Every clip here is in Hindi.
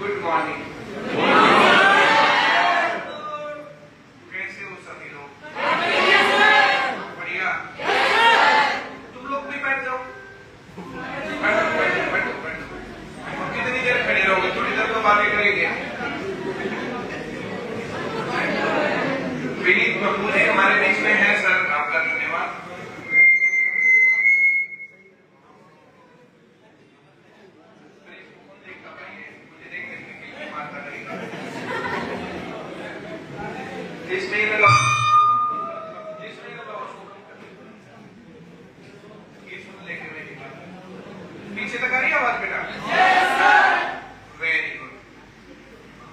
Good morning. कैसे हो सभी लोग? बढ़िया। तुम लोग भी बैठ जाओ। बैठो बैठो बैठो बैठो। कितनी देर खड़े रहोगे? थोड़ी देर तो बातें करेंगे। विनीत बब्बू जी हमारे बीच में है सर, आपका धन्यवाद। पीछे तक आ रही है आवाज बेटा? Very good.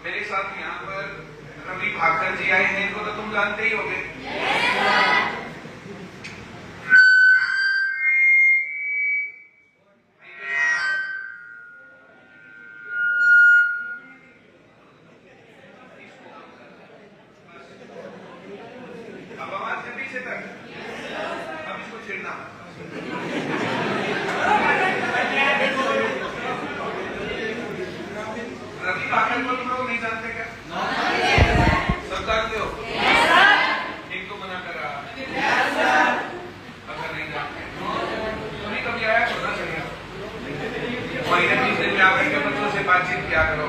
मेरे साथ यहाँ पर रवि भाकर जी आए हैं, इनको तो तुम जानते ही होगे। अब आवाज है पीछे तक, अब इसको छेड़ना। रवि भाकर को तुम लोग नहीं जानते क्या? सब जानते हो? एक तो मना कर रहा, अगर नहीं जानते कभी कभी आया करो ना, चलिए महीने 20 दिन में आकर के बच्चों से बातचीत किया करो।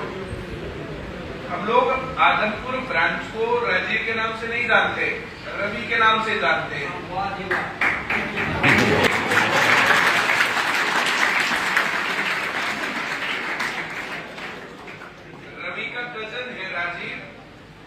हम लोग आदमपुर ब्रांच को राजीव के नाम से नहीं जानते, रवि के नाम से जानते हैं। रवि का कजन है राजीव,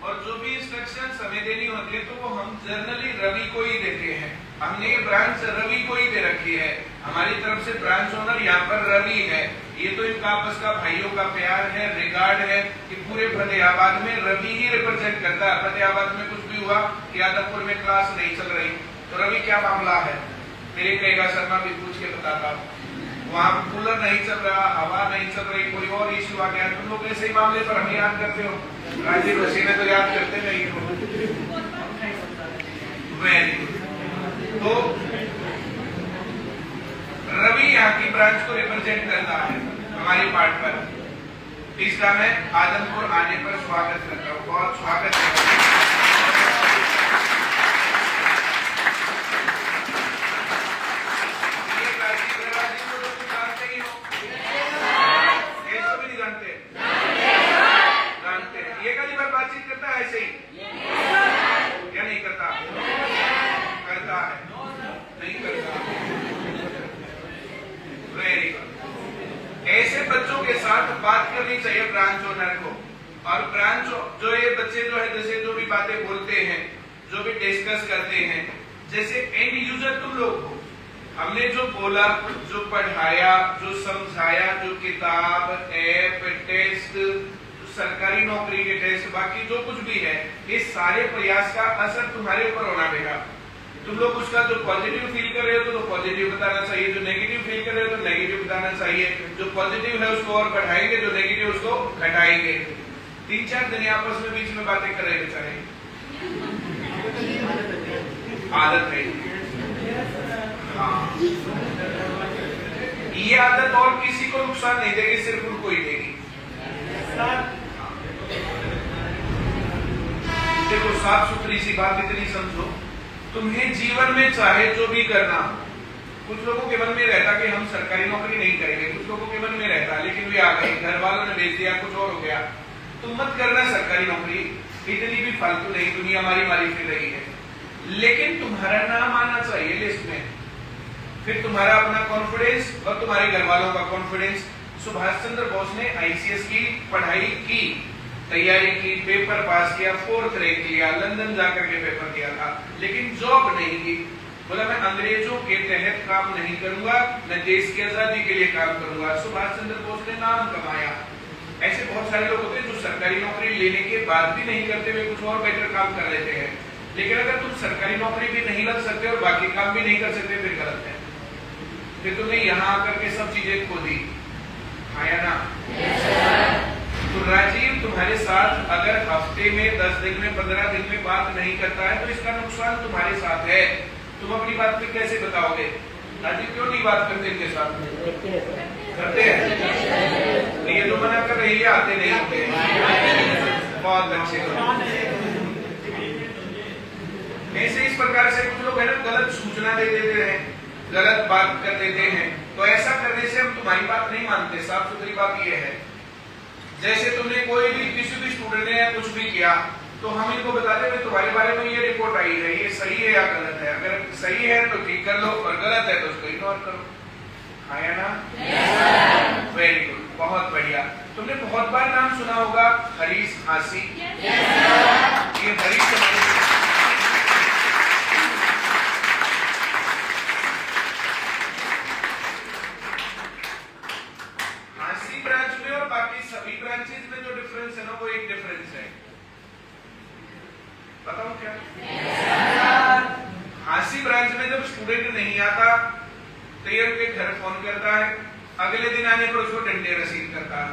और जो भी इंस्ट्रक्शन हमें देनी होती है तो वो हम जनरली रवि को ही देते हैं। हमने ये ब्रांच रवि को ही दे रखी है। हमारी तरफ से ब्रांच ओनर यहाँ पर रवि है। ये तो इनका आपस का भाइयों का प्यार है, रिगार्ड है कि पूरे फतेहाबाद में रवि ही रिप्रेजेंट करता है। फतेहाबाद में कुछ भी हुआ कि आदमपुर में क्लास नहीं चल रही तो रवि क्या मामला है, मेरे कहेगा शर्मा भी पूछ के बताता। वहाँ कूलर नहीं चल रहा, हवा नहीं चल रही, कोई और इश्यू आ गया, तुम लोग ऐसे ही मामले पर हमें याद करते हो। राजीव हसीना तो याद करते नहीं हो। Very good. तो रवि यहाँ की ब्रांच को रिप्रेजेंट करता है हमारी पार्ट पर। इसका मैं आदमपुर आने पर स्वागत करता हूँ, बहुत स्वागत करता हूँ। बातचीत करता है ऐसे ही या नहीं करता? करता है, नहीं करता? Very good. ऐसे बच्चों के साथ बात करनी चाहिए ब्रांच ओनर को। और ब्रांच जो ये बच्चे जो है जैसे जो भी बातें बोलते हैं, जो भी डिस्कस करते हैं, जैसे एंड यूजर तुम लोग को हमने जो बोला, जो पढ़ाया, जो समझाया, जो किताब, ऐप, टेस्ट, सरकारी नौकरी के टेस्ट, बाकी जो कुछ भी है, इस सारे प्रयास का असर तुम्हारे ऊपर होना बेटा। तुम लोग उसका जो पॉजिटिव फील कर रहे हो तो पॉजिटिव बताना चाहिए, जो नेगेटिव फील कर रहे हो तो नेगेटिव बताना चाहिए। जो पॉजिटिव है उसको और बढ़ाएंगे, जो नेगेटिव उसको घटाएंगे। 3-4 दिन आपस में बीच में बातें कर रहे बेचारे, आदत है। हाँ, ये आदत और किसी को नुकसान नहीं देगी, सिर्फ उनको ही देगी। देखो साफ सुथरी सी बात इतनी समझो, तुम्हें जीवन में चाहे जो भी करना, कुछ लोगों के मन में रहता कि हम सरकारी नौकरी नहीं करेंगे, कुछ लोगों के मन में रहता, लेकिन वे आ गए, घर वालों ने भेज दिया, कुछ और हो गया। तुम मत करना सरकारी नौकरी, इतनी भी फालतू नहीं, दुनिया मारी मारी फिर रही है। लेकिन तुम्हारा नाम आना चाहिए लिस्ट में, फिर तुम्हारा अपना कॉन्फिडेंस और तुम्हारे घर वालों का कॉन्फिडेंस। सुभाष चंद्र बोस ने आईसीएस की पढ़ाई की, तैयारी की, पेपर पास किया, 4th रैंक लिया, लंदन जाकर के पेपर दिया था, लेकिन जॉब नहीं की। बोला मैं अंग्रेजों के तहत काम नहीं करूंगा, मैं देश की आजादी के लिए काम करूंगा। सुभाष चंद्र बोस ने नाम कमाया। ऐसे बहुत सारे लोग होते हैं जो सरकारी नौकरी लेने के बाद भी नहीं करते हुए कुछ और बेटर काम कर लेते हैं। लेकिन अगर तुम सरकारी नौकरी भी नहीं लग सकते और बाकी काम भी नहीं कर सकते फिर गलत है। फिर तुमने यहाँ आकर के सब चीजें खो दी, आया ना? तो राजीव तुम्हारे साथ अगर हफ्ते में 10 दिन में 15 दिन में बात नहीं करता है तो इसका नुकसान तुम्हारे साथ है। तुम अपनी बात पे कैसे बताओगे? राजीव क्यों नहीं बात करते इनके साथ? करते हैं? ये जो मना कर रही है आते नहीं होते, बहुत अच्छे लोग। ऐसे इस प्रकार से कुछ लोग है ना गलत सूचना दे देते हैं, गलत बात कर देते हैं, तो ऐसा करने से हम तुम्हारी बात नहीं मानते। साफ सुथरी बात यह है, जैसे तुमने कोई भी किसी भी स्टूडेंट ने कुछ भी किया तो हम इनको बताते हैं तुम्हारे बारे में ये रिपोर्ट आई है, ये सही है या गलत है। अगर सही है तो ठीक कर लो और गलत है तो उसको इग्नोर करो। आया ना? वेरी गुड, बहुत बढ़िया। तुमने बहुत बार नाम सुना होगा हरीश हासी। ये हरीश हासी ब्रांच में और बाकी सभी ब्रांचेस में जो डिफरेंस है ना वो एक डिफरेंस है। बताऊं क्या? हासी ब्रांच में जब स्टूडेंट नहीं आता तो ये उनके घर फोन करता है, अगले दिन आने पर उसको डंडे रसीद करता है।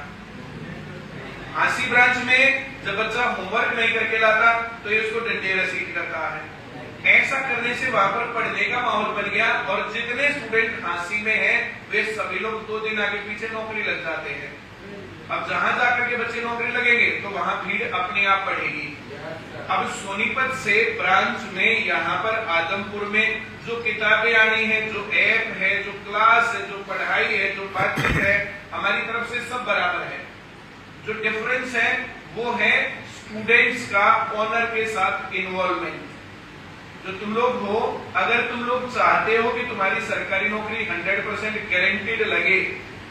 हासी ब्रांच में जब बच्चा होमवर्क नहीं करके लाता तो ये उसको डंडे रसीद करता है। ऐसा करने से वहां पर पढ़ने का माहौल बन गया और जितने स्टूडेंट हासी में हैं वे सभी लोग 2 दिन आगे पीछे नौकरी लग जाते हैं। अब जहां जाकर के बच्चे नौकरी लगेंगे तो वहां भीड़ अपने आप बढ़ेगी। अब सोनीपत से ब्रांच में यहाँ पर आदमपुर में जो किताबें आनी है, जो ऐप है, जो क्लास है, जो पढ़ाई है, जो बातचीत है, हमारी तरफ से सब बराबर है। जो डिफरेंस है वो है स्टूडेंट्स का ऑनर के साथ इन्वॉल्वमेंट। जो तुम लोग हो, अगर तुम लोग चाहते हो कि तुम्हारी सरकारी नौकरी 100% गारंटीड लगे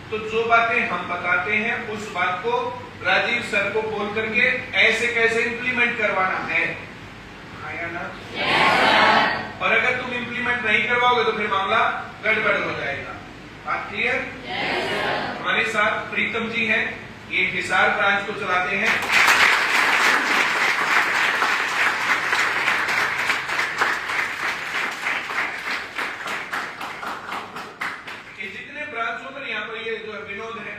तो जो बातें हम बताते हैं उस बात को राजीव सर को बोल करके ऐसे कैसे इंप्लीमेंट करवाना है। आया ना? और अगर तुम इंप्लीमेंट नहीं करवाओगे तो फिर मामला गड़बड़ हो जाएगा। बात क्लियर? हमारे साथ प्रीतम जी हैं, ये हिसार ब्रांच को चलाते हैं। ये जितने ब्रांच होकर यहाँ पर ये जो विनोद है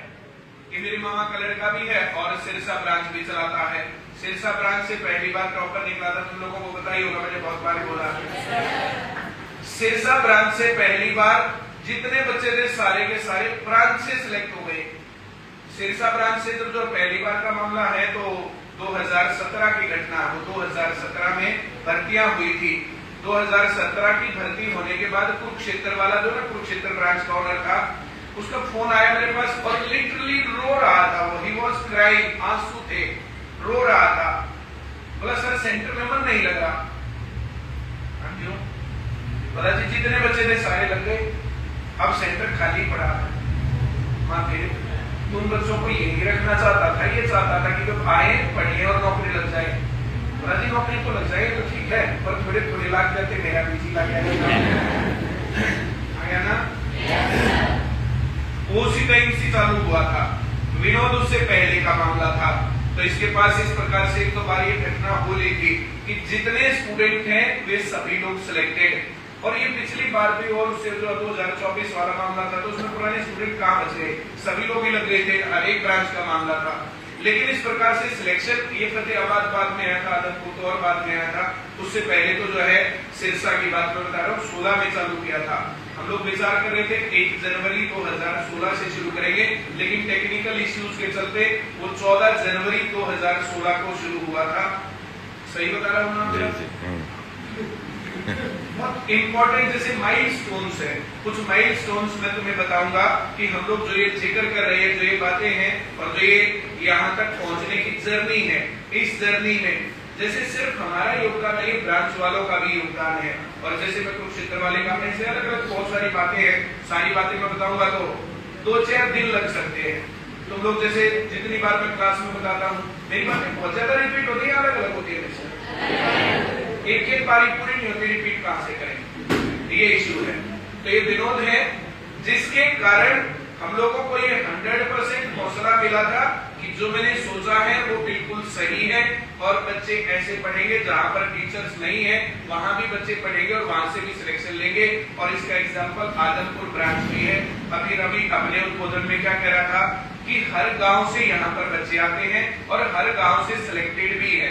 ये मेरे मामा का लड़का भी है और सिरसा ब्रांच भी चलाता है। सिरसा ब्रांच से पहली बार टॉपर निकला था, तुम लोगों को पता ही होगा, मैंने बहुत बार बोला। सिरसा ब्रांच से पहली बार जितने बच्चे थे सारे के सारे ब्रांच से सिलेक्ट हो गए। सिरसा ब्रांच से जो पहली बार का मामला है तो 2017 की घटना, वो 2017 में भर्तियां हुई थी। 2017 की भर्ती होने के बाद कुरुक्षेत्र वाला जो ना कुरुक्षेत्र ब्रांच का ऑनर था, उसका फोन आया मेरे पास और लिटरली रो रहा था वो। ही वॉज क्राइंग, आंसू थे, रो रहा था। बोला सर सेंटर में मन नहीं लगा। क्यों? बोला जी जितने बच्चे थे सारे लग गए, अब सेंटर खाली पड़ा है। मां फिर तुम बच्चों को यही रखना चाहता था, ये चाहता था कि जब आए पढ़िए और नौकरी लग जाए। बोला जी नौकरी तो लग जाए तो ठीक है, पर थोड़े थोड़े लाख जाते मेरा बीजी लाख आया ना। उसी टाइम से चालू हुआ था। विनोद उससे पहले का मामला था। तो इसके पास इस प्रकार से एक तो बार ये घटना हो रही थी कि जितने स्टूडेंट हैं वे सभी लोग सिलेक्टेड। और ये पिछली बार भी और उससे जो 2024 वाला मामला था तो उसमें पुराने स्टूडेंट कहाँ बच गए, सभी लोग ही लग गए थे। हर एक ब्रांच का मामला था। लेकिन इस प्रकार से सिलेक्शन ये फतेहाबाद बाद में आया था, आदमपुर तो और बाद में आया था। उससे पहले तो जो है सिरसा की बात मैं बता रहा हूँ 16 में चालू किया था। हम लोग विचार कर रहे थे 1 जनवरी 2016 से शुरू करेंगे, लेकिन टेक्निकल इश्यूज के चलते वो 14 जनवरी 2016 को शुरू हुआ था। सही बता रहा हूँ ना? बहुत इंपॉर्टेंट जैसे माइलस्टोन्स है, कुछ माइलस्टोन्स मैं तुम्हें बताऊंगा कि हम लोग जो ये जिक्र कर रहे हैं, जो ये बातें हैं और जो ये यहाँ तक पहुंचने की जर्नी है, इस जर्नी में जैसे सिर्फ हमारा योगदान नहीं, ब्रांच वालों का भी योगदान है। और जैसे मैं कुरुक्षेत्र वाले का ऐसे अलग अलग बहुत सारी बातें हैं, सारी बातें मैं बताऊंगा तो 2-4 दिन लग सकते हैं। तुम लोग जैसे जितनी बार मैं क्लास में बताता हूँ मेरी बातें बहुत ज्यादा रिपीट होती है, अलग अलग होती है। एक बारी पूरी नहीं होती, रिपीट कहां से करें, ये इश्यू है। तो ये विनोद है जिसके कारण हम लोगों को ये 100% हौसला मिला था कि जो मैंने सोचा है वो बिल्कुल सही है और बच्चे ऐसे पढ़ेंगे जहां पर टीचर्स नहीं है वहां भी बच्चे पढ़ेंगे और वहां से भी सिलेक्शन लेंगे। और इसका एग्जांपल आदमपुर ब्रांच भी है। अभी रवि अपने उद्बोधन में क्या कह रहा था कि हर गांव से यहाँ पर बच्चे आते हैं और हर गांव से सिलेक्टेड भी है,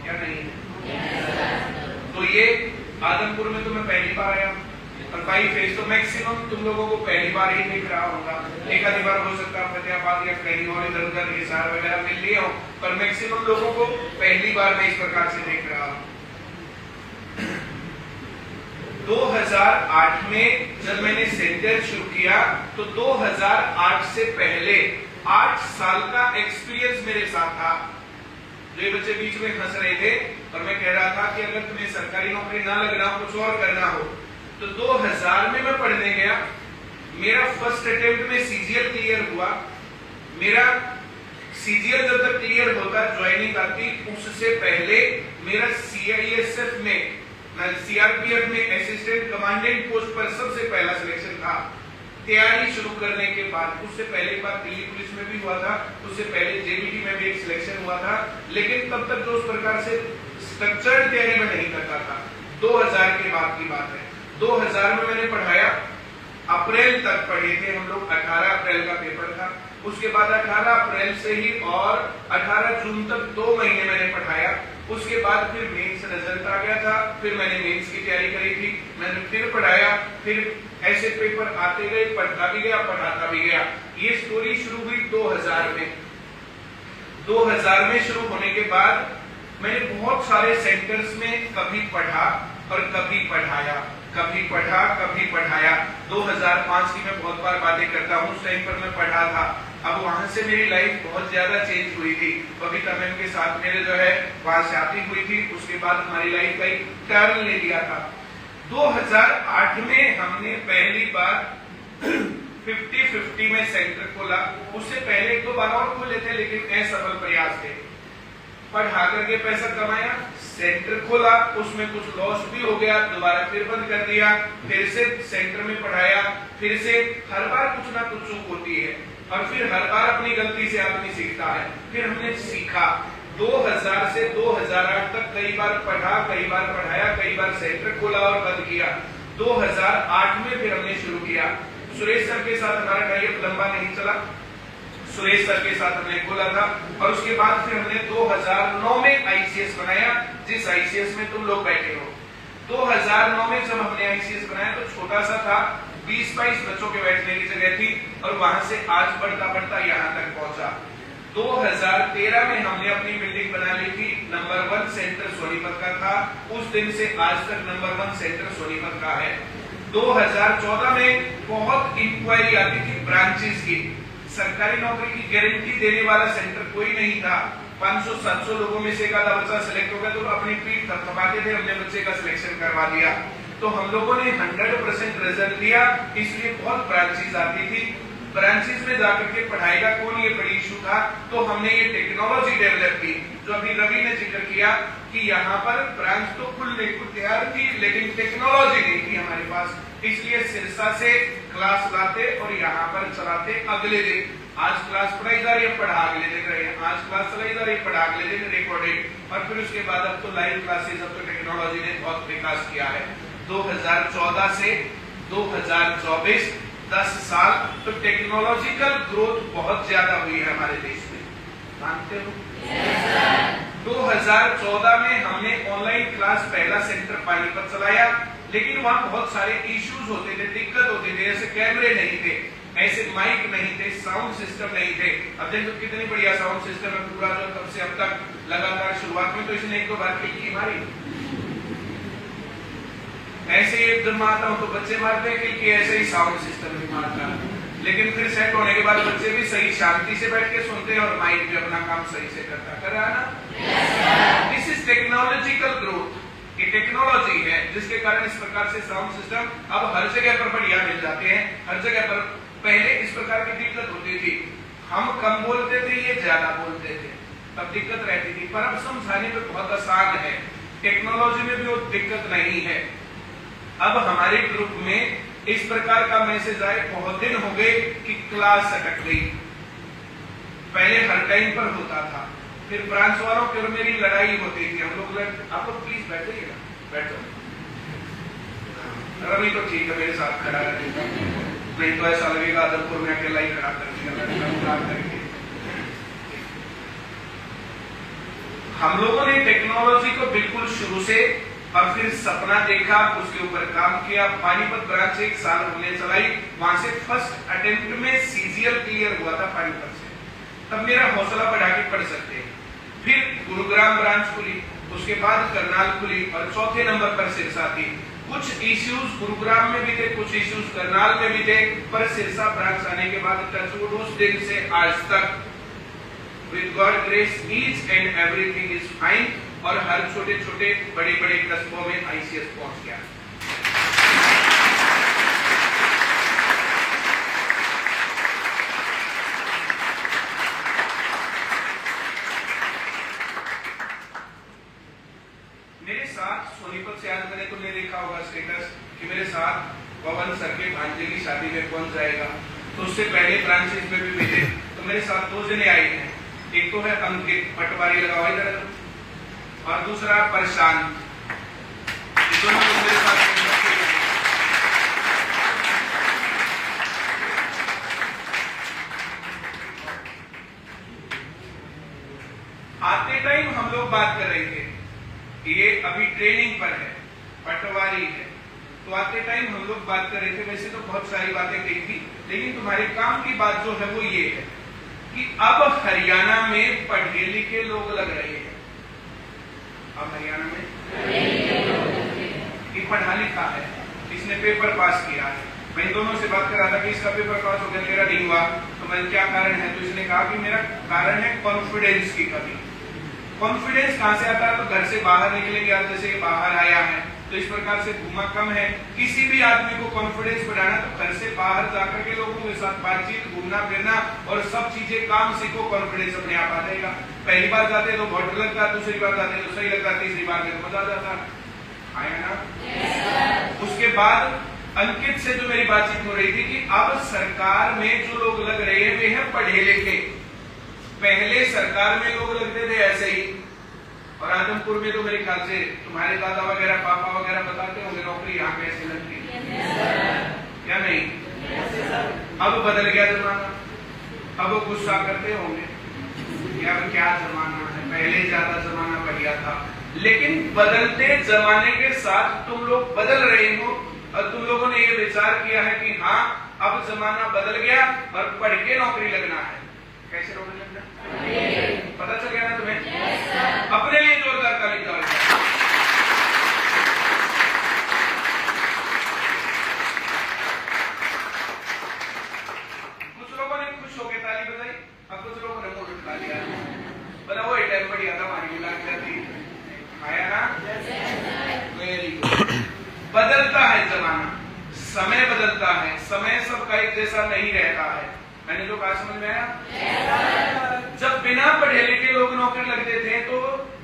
क्या नहीं है? तो ये आदमपुर में तो मैं पहली बार आया, और बाई फेस तो मैक्सिमम तुम लोगों को पहली बार ही दिख रहा होगा, एक आधी बार हो सकता है फतेहाबाद या कहीं और इधर उधर हिसार वगैरह मिल लिया हो, पर मैक्सिमम लोगों को पहली बार मैं इस प्रकार से देख रहा हूं। 2008 में जब मैंने सेंटर शुरू किया तो 2008 से पहले 8 साल का एक्सपीरियंस मेरे साथ था। जो ये बच्चे बीच में हंस रहे थे और मैं कह रहा था कि अगर तुम्हें सरकारी नौकरी ना लगना हो, कुछ और करना हो, तो 2000 में मैं पढ़ने गया। मेरा फर्स्ट अटेम्प्ट में सीजीएल क्लियर हुआ। मेरा सीजीएल जब तक क्लियर होता, ज्वाइनिंग आती, उससे पहले मेरा सीआईएसएफ में, सीआरपीएफ में असिस्टेंट कमांडेंट पोस्ट पर सबसे पहला सिलेक्शन था। तैयारी शुरू करने के बाद, उससे पहले एक बार दिल्ली पुलिस में भी हुआ था, उससे पहले जेबीटी में भी एक सिलेक्शन हुआ था, लेकिन तब तक जो उस प्रकार से स्ट्रक्चर्ड तैयारी में नहीं करता था। 2000 के बाद की बात है। 2000 में मैंने पढ़ाया, अप्रैल तक पढ़े थे हम लोग, 18 अप्रैल का पेपर था। उसके बाद 18 अप्रैल से ही और 18 जून तक 2 महीने मैंने पढ़ाया। उसके बाद फिर मेंस रिजल्ट आ गया था, फिर मैंने मेंस की तैयारी करी थी, मैंने फिर पढ़ाया, फिर ऐसे पेपर आते गए, पढ़ता भी गया, पढ़ाता भी गया। ये स्टोरी शुरू हुई 2000 में। 2000 में शुरू होने के बाद मैंने बहुत सारे सेंटर्स में कभी पढ़ा और कभी पढ़ाया, कभी पढ़ा कभी पढ़ाया। 2005 की मैं बहुत बार बातें करता हूँ, उस टाइम पर मैं पढ़ा था। अब वहां से मेरी लाइफ बहुत ज्यादा चेंज हुई थी। बबीता मैम के साथ मेरे जो है वहां से आती हुई थी, उसके बाद हमारी लाइफ का एक टर्न ले लिया था। 2008 में हमने पहली बार 50-50 में सेंटर खोला। उससे पहले 1-2 बार और खोले थे, लेकिन असफल प्रयास थे। पढ़ा करके पैसा कमाया, सेंटर खोला, उसमें कुछ लॉस भी हो गया, दोबारा फिर बंद कर दिया, फिर से सेंटर में पढ़ाया, फिर से हर बार कुछ ना कुछ चूक होती है और फिर हर बार अपनी गलती से आदमी सीखता है। फिर हमने सीखा। 2000 से 2008 तक कई बार पढ़ा, कई बार पढ़ाया, कई बार सेंटर खोला और बंद किया। 2008 में फिर हमने शुरू किया। सुरेश सर के साथ हमारा टाइप लंबा नहीं चला, सुरेश सर के साथ हमने खोला था और उसके बाद फिर हमने 2009 में आईसीएस बनाया, जिस आईसीएस में तुम लोग बैठे हो। 2009 में जब हमने आईसीएस बनाया तो छोटा सा था, 20-22 बच्चों के बैठने की जगह थी और वहां से आज बढ़ता बढ़ता यहाँ तक पहुंचा। 2013 में हमने अपनी बिल्डिंग बना ली थी। नंबर 1 सेंटर सोनीपत का था, उस दिन से आज तक नंबर 1 सेंटर सोनीपत का है। 2014 में बहुत इंक्वायरी आती थी ब्रांचेस की। सरकारी नौकरी की गारंटी देने वाला सेंटर कोई नहीं था। 500-700 लोगों में से एक आधा बच्चा सिलेक्ट हो गया तो अपनी पीठ थपथपाते थे, हमने बच्चे का सिलेक्शन करवा दिया। तो हम लोगों ने 100% रिजल्ट दिया, इसलिए बहुत ब्रांचेस आती थी। ब्रांचेस में जाकर के पढ़ाएगा कौन, ये बड़ी इशू था। तो हमने ये टेक्नोलॉजी डेवलप की, जो अभी रवि ने जिक्र किया कि यहाँ पर ब्रांच तो खुलने को तैयार थी, लेकिन टेक्नोलॉजी नहीं थी हमारे पास। इसलिए सिरसा से क्लास लाते और यहाँ पर चलाते अगले दिन। आज क्लास पढ़ाई जा रही है, पढ़ा अगले दिन रहे हैं, आज क्लास चलाई जा रही है, पढ़ा अगले दिन रिकॉर्डेड। और फिर उसके बाद अब तो लाइव क्लासेस, अब तो टेक्नोलॉजी ने बहुत विकास किया है। 2014 से 2024 10 साल तो टेक्नोलॉजिकल ग्रोथ बहुत ज्यादा हुई है हमारे देश में, मानते हो? 2014 में हमने ऑनलाइन क्लास पहला सेंटर पानीपत चलाया, लेकिन वहां बहुत सारे इश्यूज होते थे, दिक्कत होती थी। ऐसे कैमरे नहीं थे, ऐसे माइक नहीं थे, साउंड सिस्टम नहीं थे। अब देखो कितनी बढ़िया साउंड सिस्टम है पूरा, जो तब से अब तक लगातार। शुरुआत में तो इसने 1-2 बार खिड़की मारी, ऐसे ही जब मारता हूं तो बच्चे मारते हैं कि ऐसे ही साउंड सिस्टम भी मारता है। लेकिन फिर सेट होने के बाद बच्चे भी सही शांति से बैठ के सुनते हैं और माइक भी अपना काम सही से करता। कर रहा ना? This is technological growth. ये टेक्नोलॉजी है जिसके कारण इस प्रकार से साउंड सिस्टम अब हर जगह पर बढ़िया मिल जाते हैं, हर जगह पर। पहले इस प्रकार की दिक्कत होती थी, हम कम बोलते थे, ये ज्यादा बोलते थे, तब दिक्कत रहती थी। पर अब समझाने में बहुत आसान है, टेक्नोलॉजी में भी वो दिक्कत नहीं है। अब हमारे ग्रुप में इस प्रकार का मैसेज आए, बहुत दिन हो गए कि क्लास अटक गई। पहले हर टाइम पर होता था, फिर ब्रांच वालों की और मेरी लड़ाई होती थी। हम लोग आप लोग प्लीज बैठिएगा, बैठो। रवि तो ठीक है, मेरे साथ खड़ा रहेगा, नहीं तो ऐसा लगेगा आदमपुर में अकेला ही खड़ा कर दिया। हम लोगों ने टेक्नोलॉजी को बिल्कुल शुरू से और फिर सपना देखा, उसके ऊपर काम किया। पानीपत ब्रांच 1 साल हमने चलाई, वहां से फर्स्ट अटेम्प्ट में सीजीएल क्लियर हुआ था पानीपत से। तब मेरा हौसला बढ़ा के पढ़ सकते हैं। फिर गुरुग्राम ब्रांच खुली, उसके बाद करनाल खुली और चौथे नंबर पर सिरसा थी। कुछ इश्यूज गुरुग्राम में भी थे, कुछ इश्यूज करनाल में भी थे, पर सिरसा ब्रांच आने के बाद टचवुड उस दिन से आज तक with God grace each and everything is fine, और हर छोटे छोटे बड़े बड़े कस्बों में आईसीएस पहुंच गया। मेरे साथ सोनीपत से आज मैंने तुमने देखा होगा स्टेटस कि मेरे साथ पवन सर के भांजे की शादी में कौन जाएगा, तो उससे पहले ब्रांचेस में भी भेजे। तो मेरे साथ 2 जने आए हैं, एक तो है अंकित पटवारी लगा हुआ इधर, और दूसरा प्रशांत। दोनों लोग मेरे साथ आते टाइम हम लोग बात कर रहे थे, ये अभी ट्रेनिंग पर है, पटवारी है, तो आते टाइम हम लोग बात कर रहे थे। वैसे तो बहुत सारी बातें कही थी, लेकिन तुम्हारे काम की बात जो है वो ये है कि अब हरियाणा में पढ़े लिखे लोग लग रहे हैं। अब हरियाणा में ये पढ़ा लिखा है, इसने पेपर पास किया है। मैं दोनों से बात कर रहा था कि इसका पेपर पास हो गया, मेरा नहीं हुआ, तो मैंने क्या कारण है, तो इसने कहा कि मेरा कारण है कॉन्फिडेंस की कमी। कॉन्फिडेंस कहां से आता है, तो घर से बाहर निकलेंगे, आप जैसे बाहर आया है तो इस प्रकार से घूमा कम है। किसी भी आदमी को कॉन्फिडेंस बढ़ाना तो घर से बाहर जाकर के लोगों के साथ बातचीत, घूमना फिरना और सब चीजें काम सीखो, कॉन्फिडेंस अपने आप आ जाएगा। पहली बार जाते तो बहुत डर लगता, दूसरी बार जाते तो सही लगता, तीसरी बार में तो मजा आ जाता। आया ना? उसके बाद अंकित से जो मेरी बातचीत हो रही थी कि अब सरकार में जो लोग लग रहे हैं वे हैं पढ़े लिखे। पहले सरकार में लोग लगते थे ऐसे ही, और आदमपुर में तो मेरे ख्याल से तुम्हारे दादा वगैरह पापा वगैरह बताते होंगे नौकरी यहाँ कैसे लगती है या नहीं। अब बदल गया जमाना, अब वो गुस्सा करते होंगे यार क्या जमाना है, पहले ज्यादा जमाना बढ़िया था। लेकिन बदलते जमाने के साथ तुम लोग बदल रहे हो, और तुम लोगों ने ये विचार किया है कि हाँ अब जमाना बदल गया और पढ़ के नौकरी लगना है। कैसे नौकरी लगना, पता चल गया ना तुम्हें? अपने लिए जोरदार ताली बजाओ। कुछ लोगों ने खुश होकर ताली बजाई, अब कुछ लोगों ने मुंह उठा लिया, बोला वो टाइम बढ़िया था, हमारी लाग जाती। आया ना? Very good. बदलता है जमाना, समय बदलता है, समय सबका एक जैसा नहीं रहता है। मैंने जो कहा समझ में आया? जब बिना पढ़े लिखे लोग नौकरी लगते थे तो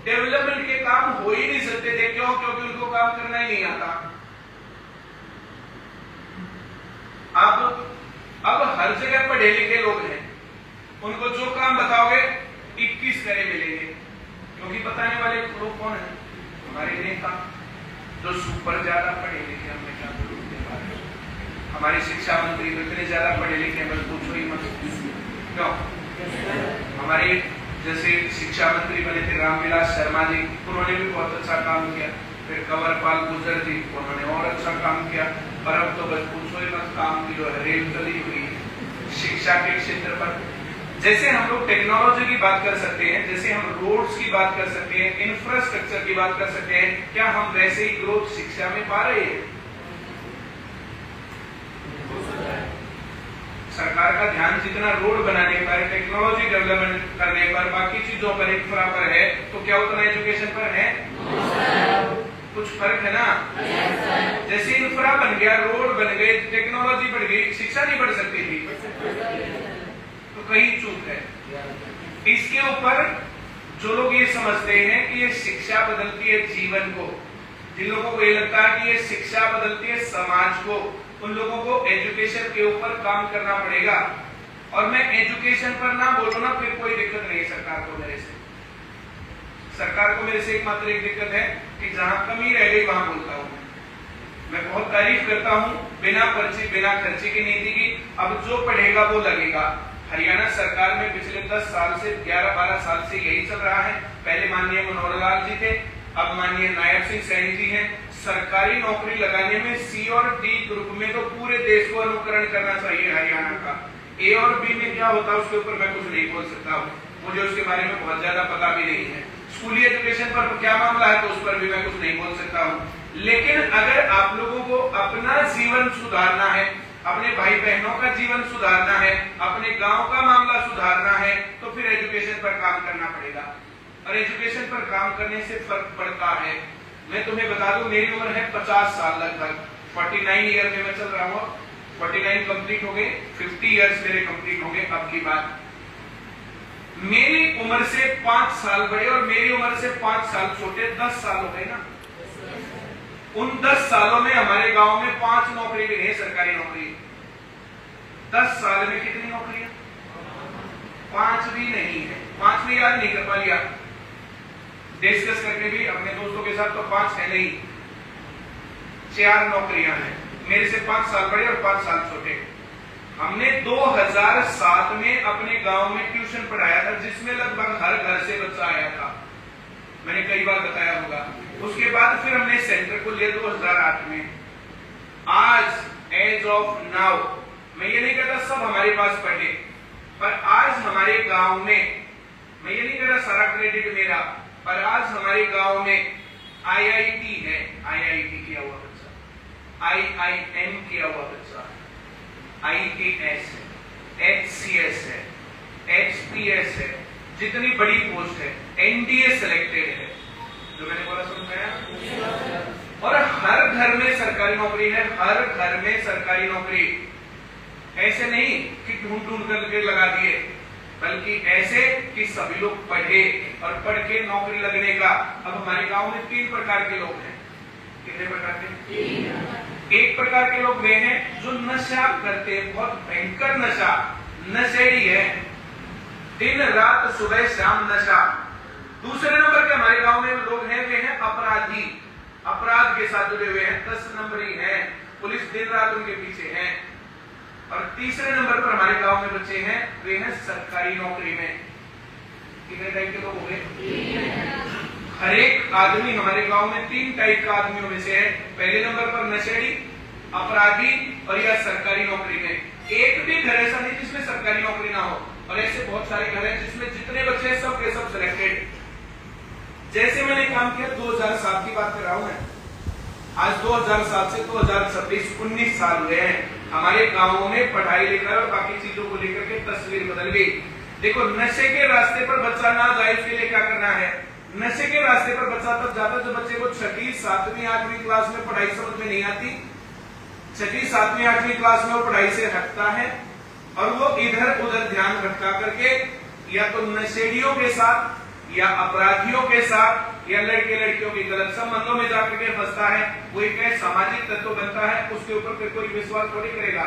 डेवलपमेंट के काम हो ही नहीं सकते थे। क्यों? क्योंकि उनको काम करना ही नहीं आता। अब हर जगह पढ़े लिखे लोग हैं, उनको जो काम बताओगे 21 करे मिलेंगे, क्योंकि बताने वाले लोग कौन है? हमारे नेता जो सुपर ज्यादा पढ़े लिखे। हमें क्या बोलूं उनके बारे में? हमारे शिक्षा मंत्री तो इतने ज्यादा पढ़े लिखे बस पूछो ही मत। क्यों? हमारे जैसे शिक्षा मंत्री बने थे रामविलास शर्मा जी, उन्होंने भी बहुत अच्छा काम किया। फिर कंवरपाल गुर्जर जी, उन्होंने और अच्छा काम किया। पर अब तो बस पूछो ही मत, काम की जो है रेल चली हुई है शिक्षा के क्षेत्र पर। जैसे हम लोग टेक्नोलॉजी की बात कर सकते हैं, जैसे हम रोड्स की बात कर सकते हैं, इंफ्रास्ट्रक्चर की बात कर सकते हैं, क्या हम वैसे ही ग्रोथ शिक्षा में पा रहे हैं? सरकार का ध्यान जितना रोड बनाने पर, टेक्नोलॉजी डेवलपमेंट करने पर, बाकी चीजों पर, इंफ्रा पर है, तो क्या उतना एजुकेशन पर है? कुछ फर्क है ना? जैसे इंफ्रा बन गया, रोड बन गए, टेक्नोलॉजी बढ़ गई, शिक्षा नहीं बढ़ सकती थी, तो कहीं चूक है। इसके ऊपर जो लोग ये समझते हैं कि ये शिक्षा बदलती है जीवन को, जिन लोगों को ये लगता है कि ये शिक्षा बदलती है समाज को, उन लोगों को एजुकेशन के ऊपर काम करना पड़ेगा। और मैं एजुकेशन पर ना बोलूं ना, फिर कोई दिक्कत नहीं है सरकार को मेरे से। सरकार को मेरे से एकमात्र एक दिक्कत है कि जहां कमी रह गई वहां बोलता हूं। मैं बहुत तारीफ करता हूं बिना पर्ची बिना खर्ची की नीति की। अब जो पढ़ेगा वो लगेगा। हरियाणा सरकार में पिछले 10 साल से 11-12 साल से यही चल रहा है। पहले माननीय मनोहर लाल जी थे, अब मानिए नायब सिंह सैनी जी हैं, सरकारी नौकरी लगाने में सी और डी ग्रुप में तो पूरे देश को अनुकरण करना चाहिए हरियाणा का। ए और बी में क्या होता है उसके ऊपर मैं कुछ नहीं बोल सकता हूँ, मुझे उसके बारे में बहुत ज्यादा पता भी नहीं है। स्कूली एजुकेशन पर क्या मामला है तो उस पर भी मैं कुछ नहीं बोल सकता हूँ। लेकिन अगर आप लोगों को अपना जीवन सुधारना है, अपने भाई बहनों का जीवन सुधारना है, अपने गांव का मामला सुधारना है, तो फिर एजुकेशन पर काम करना पड़ेगा। और एजुकेशन पर काम करने से फर्क पड़ता है। मैं तुम्हें बता दूं, मेरी उम्र है 50 साल, लगभग 49 ईयर में मैं चल रहा हूँ। 49 कंप्लीट हो गए, 50 इयर्स मेरे कंप्लीट हो गए अब की बात। मेरी उम्र से 5 साल बड़े और मेरी उम्र से 5 साल छोटे 10 साल हो गए ना। उन 10 सालों में हमारे गांव में 5 नौकरी भी नहीं, सरकारी नौकरी। 10 साल में कितनी नौकरियां? 5 भी नहीं है। 5 भी याद नहीं कर पा लिया, डिस्कस करके भी अपने दोस्तों के साथ, तो 5 है नहीं, 4 नौकरियां हैं। मेरे से 5 साल बड़े और 5 साल छोटे। हमने 2007 में अपने गांव में ट्यूशन पढ़ाया था, जिसमें लगभग हर घर से बच्चा आया था, मैंने कई बार बताया होगा। उसके बाद फिर हमने सेंटर को लिया 2008 में। आज एज ऑफ नाउ, मैं ये नहीं कहता सब हमारे पास पढ़े, पर आज हमारे गांव में, मैं ये नहीं कह रहा सारा क्रेडिट मेरा, पर आज हमारे गांव में आईआईटी है, आईआईटी किया हुआ बच्चा, आईआईएम किया हुआ बच्चा, आईएएस है, एचसीएस है, एचपीएस है, जितनी बड़ी पोस्ट है, एनडीए सिलेक्टेड है, जो मैंने बोला समझ में आया। और हर घर में सरकारी नौकरी है, हर घर में सरकारी नौकरी। ऐसे नहीं कि ढूंढ ढूंढ करके लगा दिए, बल्कि ऐसे कि सभी लोग पढ़े और पढ़ के नौकरी लगने का। अब हमारे गांव में 3 प्रकार के लोग हैं। कितने प्रकार के? एक प्रकार के लोग वे हैं जो नशा करते, बहुत भयंकर नशा, नशेड़ी है, दिन रात सुबह शाम नशा। दूसरे नंबर के हमारे गांव में लोग हैं, वे हैं अपराधी, अपराध के साथ जुड़े हुए हैं, 10 नंबरी हैं, पुलिस दिन रात उनके पीछे है। और तीसरे नंबर पर हमारे गांव में बच्चे हैं, वे हैं सरकारी नौकरी में। कितने टाइप के लोग हो गए? हर एक आदमी हमारे गांव में 3 टाइप का आदमियों में से है। पहले नंबर पर नशेड़ी, अपराधी और या सरकारी नौकरी में। एक भी घर ऐसा नहीं जिसमें सरकारी नौकरी ना हो, और ऐसे बहुत सारे घर हैं जिसमें जितने बच्चे हैं सब के सब सिलेक्टेड। जैसे मैंने काम किया 2007 की बात कर रहा हूं मैं, आज 2007 से 2026 19 साल हुए हैं। हमारे गांवों में पढ़ाई लेकर और बाकी चीजों को लेकर के तस्वीर बदल गई। देखो, नशे के रास्ते पर बच्चा ना जाए उसके लिए क्या करना है। नशे के रास्ते पर बच्चा तब जाता जब बच्चे को 6वीं 7वीं 8वीं क्लास में पढ़ाई समझ में नहीं आती। 6वीं 7वीं 8वीं क्लास में वो पढ़ाई से हटता है और वो इधर उधर ध्यान भटका करके या तो नशेड़ियों के साथ या अपराधियों के साथ या लड़के लड़कियों के गलत संबंधों में जाकर के फंसता है। वो एक सामाजिक तत्व बनता है, उसके ऊपर फिर कोई विश्वास थोड़ी करेगा।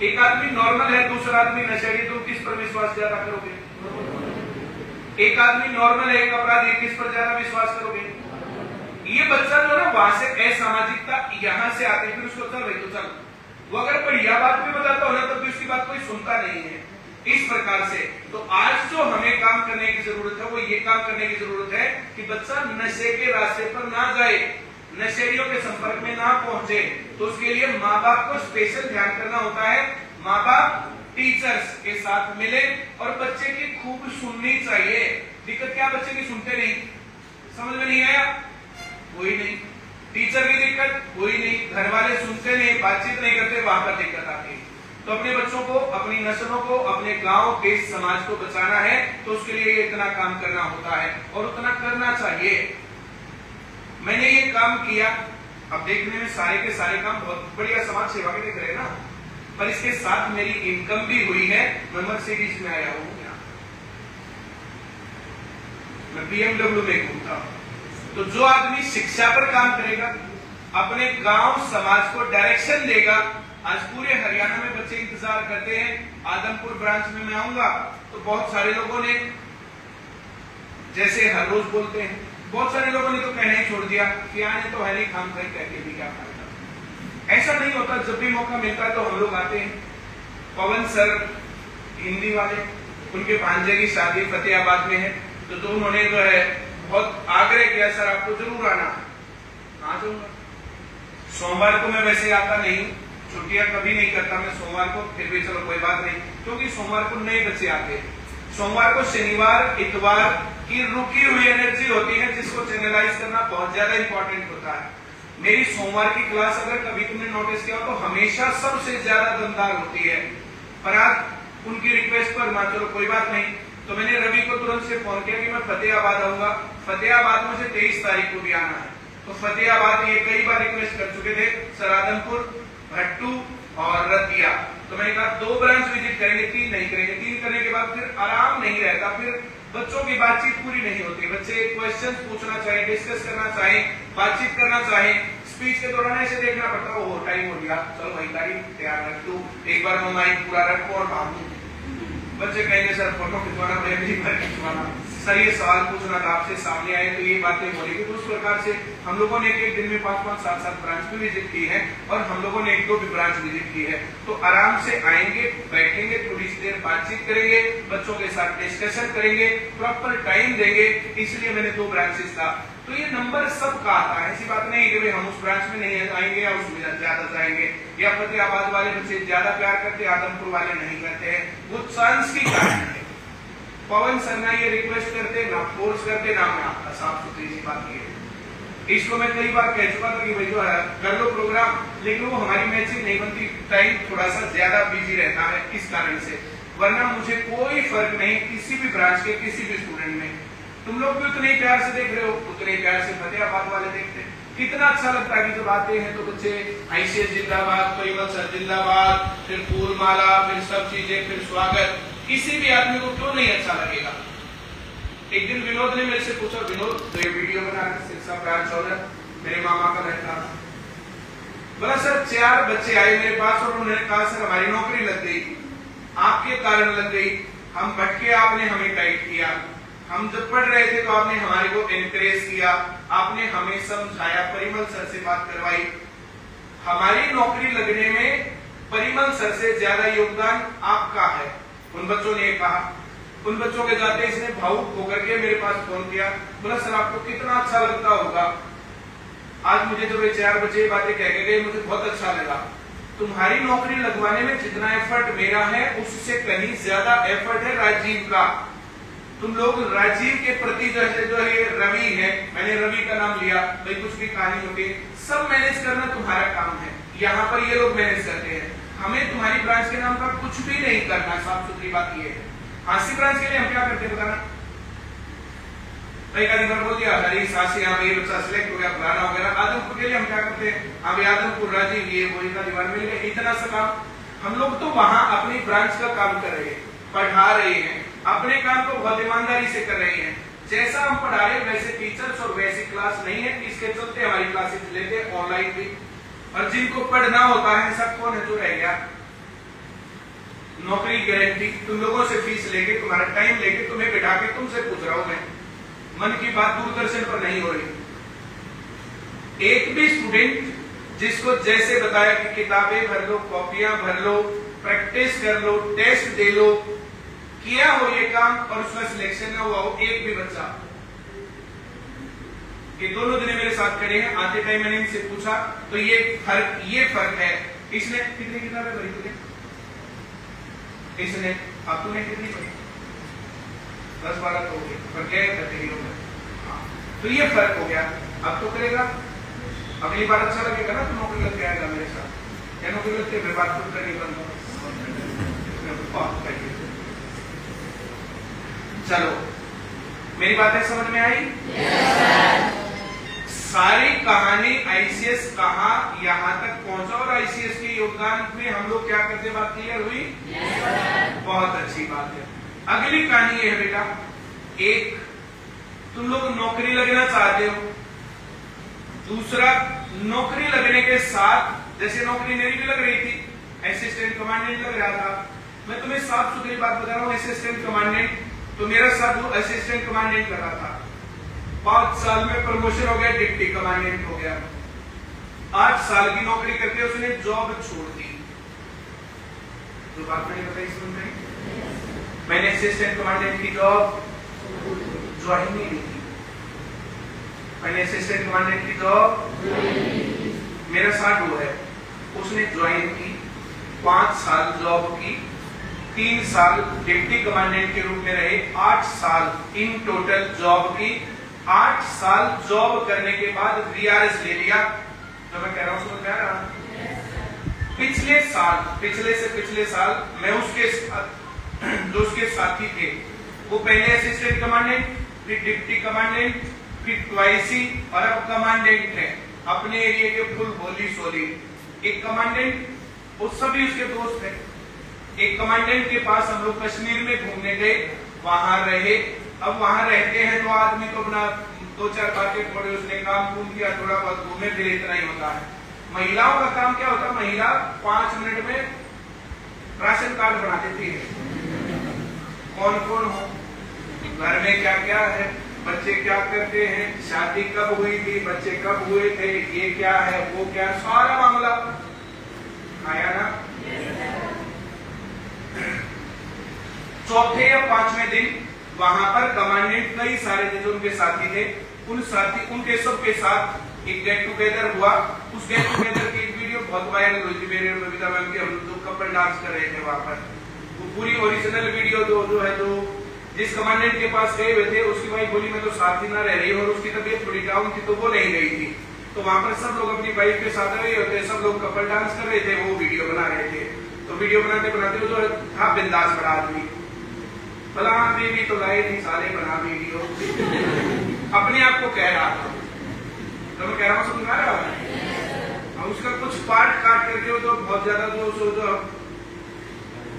एक आदमी नॉर्मल है, दूसरा आदमी नशेड़ी, तुम किस पर विश्वास ज्यादा करोगे? एक आदमी नॉर्मल है, एक अपराधी, किस पर ज्यादा विश्वास करोगे? ये बच्चा जो ना वहां से असामाजिकता यहां से आती है, फिर उसको चल भाई तो चल, वो अगर बढ़िया बात भी बताता हो ना तब भी उसकी बात कोई सुनता नहीं है। इस प्रकार से तो आज जो हमें काम करने की जरूरत है वो ये काम करने की जरूरत है कि बच्चा नशे के रास्ते पर ना जाए, नशेड़ियों के संपर्क में ना पहुंचे। तो उसके लिए माँ बाप को स्पेशल ध्यान करना होता है। माँ बाप टीचर्स के साथ मिले और बच्चे की खूब सुननी चाहिए। दिक्कत क्या, बच्चे की सुनते नहीं, समझ में नहीं आया, कोई नहीं। टीचर की दिक्कत, कोई नहीं। घर वाले सुनते नहीं, बातचीत नहीं करते, वहां पर दिक्कत आती है। तो अपने बच्चों को, अपनी नस्लों को, अपने गांव, देश, समाज को बचाना है तो उसके लिए इतना काम करना होता है और उतना करना चाहिए। मैंने ये काम किया, अब देखने में सारे के सारे काम बहुत बढ़िया समाज सेवा के दिख रहे हैं ना, पर इसके साथ मेरी इनकम भी हुई है। मैं मर्सिडीज में आया हूं, मैं BMW में घूमता हूं। तो जो आदमी शिक्षा पर काम करेगा, अपने गांव समाज को डायरेक्शन देगा। आज पूरे हरियाणा में बच्चे इंतजार करते हैं। आदमपुर ब्रांच में मैं आऊंगा तो बहुत सारे लोगों ने, जैसे हर रोज बोलते हैं, बहुत सारे लोगों ने तो कहना ही छोड़ दिया कि आने तो है नहीं, खाम खाई कह के भी क्या फायदा। ऐसा नहीं होता, जब भी मौका मिलता है तो हम लोग आते हैं। पवन सर हिंदी वाले, उनके भांजे की शादी फतेहाबाद में है, तो उन्होंने जो है बहुत आग्रह किया सर आपको जरूर आना है, आ जाऊंगा। सोमवार को मैं वैसे आता नहीं, छुट्टियां कभी नहीं करता मैं सोमवार को, फिर भी चलो कोई बात नहीं, क्योंकि सोमवार को नए बच्चे आते हैं। सोमवार को शनिवार इतवार की रुकी हुई एनर्जी होती है जिसको चैनलाइज करना बहुत ज्यादा इंपॉर्टेंट होता है। मेरी सोमवार की क्लास अगर कभी तुमने नोटिस किया तो हमेशा सबसे ज्यादा दमदार होती है, पर आज उनकी रिक्वेस्ट पर मान चलो कोई बात नहीं, तो मैंने रवि को तुरंत से फोन किया कि मैं फतेहाबाद आऊंगा। फतेहाबाद मुझे 23 तारीख को भी आना है, तो फतेहाबाद ये कई बार रिक्वेस्ट कर चुके थे, सर आदमपुर, भट्टू और रतिया, तो मैंने कहा 2 ब्रांच विजिट करेंगे, 3 नहीं करेंगे। 3 करने के बाद फिर आराम नहीं रहता, फिर बच्चों की बातचीत पूरी नहीं होती। बच्चे क्वेश्चंस पूछना चाहे, डिस्कस करना चाहे, बातचीत करना चाहे, स्पीच के दौरान ऐसे देखना पड़ता है, वो टाइम हो गया, चलो भाई गाड़ी तैयार रख दो, एक बार माइक पूरा रखो और भागो। बच्चे कहेंगे सर फोटो खिंचवाना पड़ेगा, खिंचवाना, सर ये सवाल पूछना था आपसे, सामने आए तो ये बातें बोलेगी। तो उस प्रकार से हम लोगों ने एक दिन में 5-5, 7-7 ब्रांच भी विजिट की है, और हम लोगों ने 1-2 भी ब्रांच विजिट की है। तो आराम से आएंगे, बैठेंगे, थोड़ी सी देर बातचीत करेंगे, बच्चों के साथ डिस्कशन करेंगे, प्रॉपर टाइम देंगे, इसलिए मैंने 2 ब्रांचेस था। तो ये नंबर सबका आता है, ऐसी बात नहीं कि भाई हम उस ब्रांच में नहीं आएंगे या उसमें ज्यादा जाएंगे, या फतेहाबाद वाले बच्चे ज्यादा प्यार करते, आदमपुर वाले नहीं करते हैं, वो चांस की कारण है। पवन सर ना ये रिक्वेस्ट करते, ना फोर्स करते, ना मैं आपका, साफ सुथरी सी बात ये है। इसको मैं कई बार कह चुका था कि भाई जो है कर लो प्रोग्राम, लेकिन वो हमारी मैचिंग नहीं बनती, टाइम थोड़ा सा ज्यादा बिजी रहता है इस कारण से, वरना मुझे कोई फर्क नहीं किसी भी ब्रांच के किसी भी स्टूडेंट में। तुम लोग भी उतने प्यार से देख रहे हो, उतने प्यार से फतेहाबाद वाले देखते हैं। कितना अच्छा लगता है कि जब आते हैं तो बच्चे आईसीएस जिंदाबाद, परिमल सर जिंदाबाद, फिर फूलमाला, फिर सब चीजें, फिर स्वागत, किसी भी आदमी को क्यों नहीं अच्छा लगेगा। एक दिन विनोद ने मेरे से पूछा, विनोद तो ये वीडियो बना रहे सिरसा ब्रांच ऑनर, मेरे मामा का लड़का, बोला सर 4 बच्चे आए मेरे पास और उन्होंने कहा सर हमारी नौकरी लग गई, आपके कारण लग गई, हम भटके, आपने हमें टाइट किया, हम जब पढ़ रहे थे तो आपने हमारे को एनकरेज किया, आपने हमें समझाया, परिमल सर से बात करवाई। हमारी नौकरी लगने में परिमल सर से ज्यादा योगदान आपका है, उन बच्चों ने कहा। उन बच्चों के जाते इसने भावुक होकर के मेरे पास फोन किया, बोला सर आपको कितना अच्छा लगता होगा, आज मुझे जब ये 4 बच्चे बातें कह के गए मुझे बहुत अच्छा लगा। तुम्हारी नौकरी लगवाने में जितना एफर्ट मेरा है उससे कहीं ज्यादा एफर्ट है राजीव का। तुम लोग राजीव के प्रति जो है रवि है, मैंने रवि का नाम लिया, भाई कुछ भी कहानी होती है, सब मैनेज करना तुम्हारा काम है, यहाँ पर ये लोग मैनेज करते हैं, हमें तुम्हारी ब्रांच के नाम का कुछ भी नहीं करना। साफ सुथरी बात ये है। हांसी ब्रांच के लिए हम क्या करते हैं बताना, एक आदमी बोल दिया हरी सासी, हाँ भाई बच्चा सिलेक्ट हो गया, फलाना हो गया। आदमपुर के लिए हम क्या करते हैं, हाँ भाई आदमपुर राजीव ये वो दीवार मिल गया, इतना सा काम। हम लोग तो वहां अपनी ब्रांच का काम कर रहे हैं, पढ़ा रहे हैं, अपने काम को बहुत ईमानदारी से कर रहे हैं। जैसा हम पढ़ा रहे वैसे टीचर्स और वैसी क्लास नहीं है, इसके चलते हमारी क्लासेस लेते हैं ऑनलाइन भी। और जिनको पढ़ना होता है सब कौन है जो रह गया, नौकरी गारंटी, तुम लोगों से फीस लेके, तुम्हारा टाइम लेके, तुम्हें बिठा के तुमसे पूछ रहा हूं मैं, मन की बात दूरदर्शन पर नहीं हो रही। एक भी स्टूडेंट जिसको जैसे बताया कि किताबें भर लो, कॉपियां भर लो, प्रैक्टिस कर लो, टेस्ट दे लो, किया हो ये काम और उसमें सिलेक्शन ना हुआ हो एक भी बच्चा, ये दोनों दिन मेरे साथ खड़े हैं, आते टाइम मैंने इनसे पूछा तो ये फर्क है। इसने कितनी किताबें भरी तुझे, इसने अब तूने कितनी पढ़ी, 10-12 तो हो गई, पर क्या करते ही लोग, तो ये फर्क हो गया। अब तो करेगा, अगली बार अच्छा लगेगा ना, तो नौकरी लग जाएगा मेरे साथ, क्या नौकरी लगती है, बात खुद करनी बंद हो। चलो मेरी बातें समझ में आई? सारी कहानी आईसीएस कहा यहां तक पहुंचा, और आईसीएस के योगदान में हम लोग क्या करते, बात क्लियर हुई? बहुत अच्छी बात है। अगली कहानी ये है बेटा, एक तुम लोग नौकरी लगना चाहते हो, दूसरा नौकरी लगने के साथ, जैसे नौकरी मेरी भी लग रही थी, असिस्टेंट कमांडेंट लग रहा था, मैं तुम्हें साफ सुथरी बात बता रहा हूं, असिस्टेंट कमांडेंट तो मेरा साथ वो असिस्टेंट कमांडेंट कर रहा था, 5 साल में प्रमोशन हो गया, डिप्टी कमांडेंट हो गया, 8 साल की नौकरी करके उसने जॉब छोड़ दी। जो बात मैंने बताई समझ में, मैंने असिस्टेंट कमांडेंट की जॉब ज्वाइन नहीं की, मैंने असिस्टेंट कमांडेंट की जॉब, मेरा साथ हुआ है, उसने ज्वाइन की, 5 साल जॉब की, 3 साल डिप्टी कमांडेंट के रूप में रहे, 8 साल इन टोटल जॉब की। 8 साल जॉब करने के बाद वीआरएस ले लिया। तो मैं कह रहा हूं, समझ में आ रहा? पिछले से पिछले साल मैं उसके जो उसके साथी थे, वो पहले असिस्टेंट कमांडेंट, फिर डिप्टी कमांडेंट, फिर ट्वाइसी और अब कमांडेंट है अपने एरिया के फुल बोली सोली। एक कमांडेंट, वो सभी उसके दोस्त हैं। एक कमांडेंट के पास हम लोग कश्मीर में घूमने गए, वहां रहे। अब वहां रहते हैं तो आदमी तो अपना 2-4 बातें थोड़े उसने काम कूम किया, थोड़ा बहुत घूमे फिर, इतना ही होता है। महिलाओं का काम क्या होता है? महिला 5 मिनट में राशन कार्ड बना देती है। कौन कौन हो, घर में क्या क्या है, बच्चे क्या करते हैं, शादी कब हुई थी, बच्चे कब हुए थे, ये क्या है, वो क्या, सारा मामला आया ना। चौथे या 5वें दिन वहां पर कमांडेंट कई सारे थे जो उनके साथी थे, उनके सबके साथ एक गेट टुगेदर हुआ। उस गेट टुगेदर की एक वीडियो बहुत वायरल हुई थी मेरे और बबीता मैम की, हम जो कपल डांस कर रहे थे वहां पर। वो पूरी ओरिजिनल वीडियो जो है, जो जिस कमांडेंट के पास गए हुए थे उसकी वाइफ बोली मैं तो साथ ही ना रह रही और उसकी तबीयत थोड़ी डाउन थी तो वो नहीं गई थी। तो वहां पर सब लोग अपनी वाइफ के साथ रहे होते, सब लोग कपल डांस कर रहे थे, वो वीडियो बना रहे थे। तो वीडियो बनाते बनाते जो था बिंदास बड़ा आदमी, भला बीवी तो लाई नहीं, साले बना वीडियो अपने आप को कह रहा था। तो मैं कह रहा हूँ, समझ आ रहा है? उसका कुछ पार्ट काट करके तो बहुत ज्यादा जो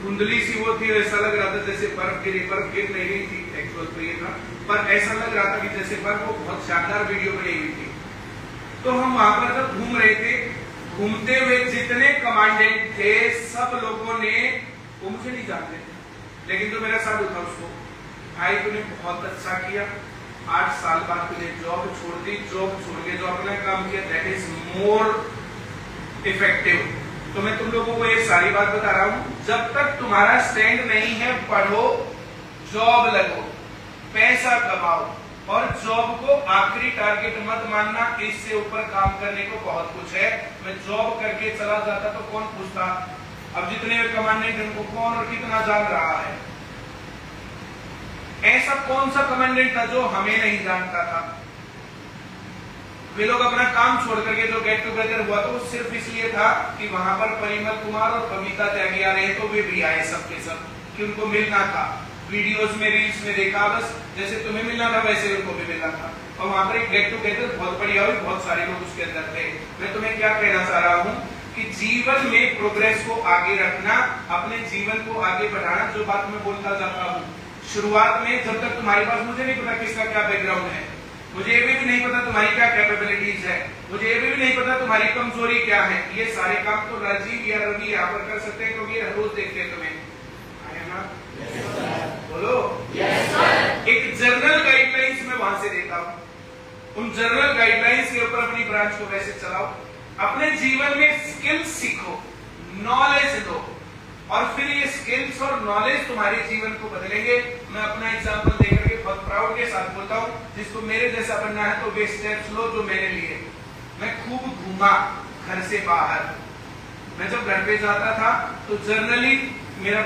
धुंधली सी वो थी, ऐसा लग रहा था जैसे बर्फ गिर नहीं रही थी, एक्चुअल तो ये था, पर ऐसा लग रहा था कि जैसे बर्फ, वो बहुत शानदार वीडियो बनी हुई थी। तो हम वहां पर जब घूम रहे थे, घूमते हुए जितने कमांडेंट थे सब लोगों ने, वो मुझे नहीं जानते थे लेकिन जो मेरा साथ था उसको, भाई तूने बहुत अच्छा किया, 8 साल बाद तूने जॉब छोड़ दी, जॉब छोड़ के जो अपना काम किया दैट इज मोर इफेक्टिव। तो मैं तुम लोगों को ये सारी बात बता रहा हूं, जब तक तुम्हारा स्टैंड नहीं है, पढ़ो, जॉब लगो, पैसा कमाओ और जॉब को आखिरी टारगेट मत मानना। इससे ऊपर काम करने को बहुत कुछ है। मैं जॉब करके चला जाता तो कौन पूछता? अब जितने कमांडेंट उनको कौन और कितना जान रहा है? ऐसा कौन सा कमांडेंट था जो हमें नहीं जानता था? वे लोग अपना काम छोड़ करके जो गेट टुगेदर हुआ तो वो सिर्फ इसलिए था कि वहां पर परिमल कुमार और बबीता त्यागी आ रहे, तो वे भी आए सबके सब, कि उनको मिलना था। वीडियोस में, रील्स में देखा, बस जैसे तुम्हें मिलना था वैसे उनको भी मिलना था। और वहां पर एक गेट टुगेदर बहुत बढ़िया हुई, बहुत सारे लोग उसके अंदर थे। मैं तुम्हें क्या कहना चाह रहा हूँ कि जीवन में प्रोग्रेस को आगे रखना, अपने जीवन को आगे बढ़ाना, जो बात मैं बोलता जाता हूँ शुरुआत में, जब तक तुम्हारे पास, मुझे नहीं पता किसका क्या बैकग्राउंड है, मुझे ये भी नहीं पता तुम्हारी क्या कैपेबिलिटीज है, मुझे ये भी नहीं पता तुम्हारी कमजोरी क्या है, ये सारे काम तो राजीव या रवि यहाँ पर कर सकते हैं क्योंकि हर रोज देखते हैं तुम्हें, है ना? बोलो एक जर्नल गाइडलाइंस मैं वहां से देता हूँ, उन जर्नल गाइडलाइंस के ऊपर अपनी ब्रांच को वैसे चलाओ, अपने जीवन में स्किल्स सीखो, नॉलेज दो, और फिर ये स्किल्स और नॉलेज तुम्हारे जीवन को बदलेंगे। मैं अपना एग्जांपल देकर के बहुत प्राउड के साथ बोलता हूँ, जिसको मेरे जैसा बनना है तो वे स्टेप्स लो जो मैंने लिए। मैं खूब घूमा घर से बाहर, मैं जब घर पे जाता था तो जनरली मेरा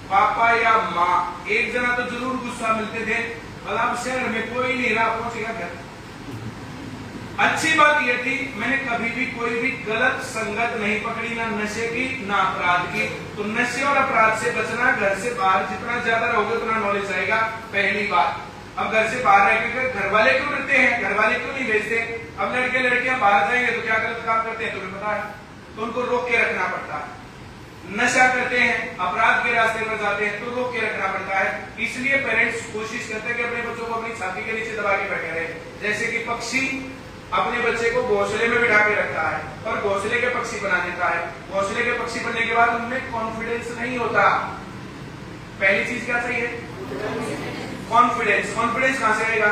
पापा या माँ एक जना तो जरूर गुस्सा मिलते थे, भला अब शहर में कोई नहीं रहा, पहुंचेगा घर। अच्छी बात यह थी मैंने कभी भी कोई भी गलत संगत नहीं पकड़ी, ना नशे की ना अपराध की। तो नशे और अपराध से बचना, घर से बाहर जितना ज्यादा रहोगे उतना नॉलेज आएगा, पहली बात। अब घर से बाहर रहकर घर वाले क्यों डरते हैं, घर वाले क्यों नहीं भेजते? अब लड़के लड़कियां बाहर जाएंगे तो क्या गलत काम करते हैं तुम्हें पता है, तो उनको रोक के रखना पड़ता है। नशा करते हैं, अपराध के रास्ते पर जाते हैं तो रोक के रखना पड़ता है। इसलिए पेरेंट्स कोशिश करते हैं कि अपने बच्चों को अपनी छाती के नीचे दबा के बैठे रहे, जैसे कि पक्षी अपने बच्चे को घोंसले में बिठा के रखता है और घोंसले के पक्षी बना देता है। घोंसले के पक्षी बनने के बाद उनमें कॉन्फिडेंस नहीं होता। पहली चीज क्या चाहिए? कॉन्फिडेंस। कॉन्फिडेंस कहां से आएगा?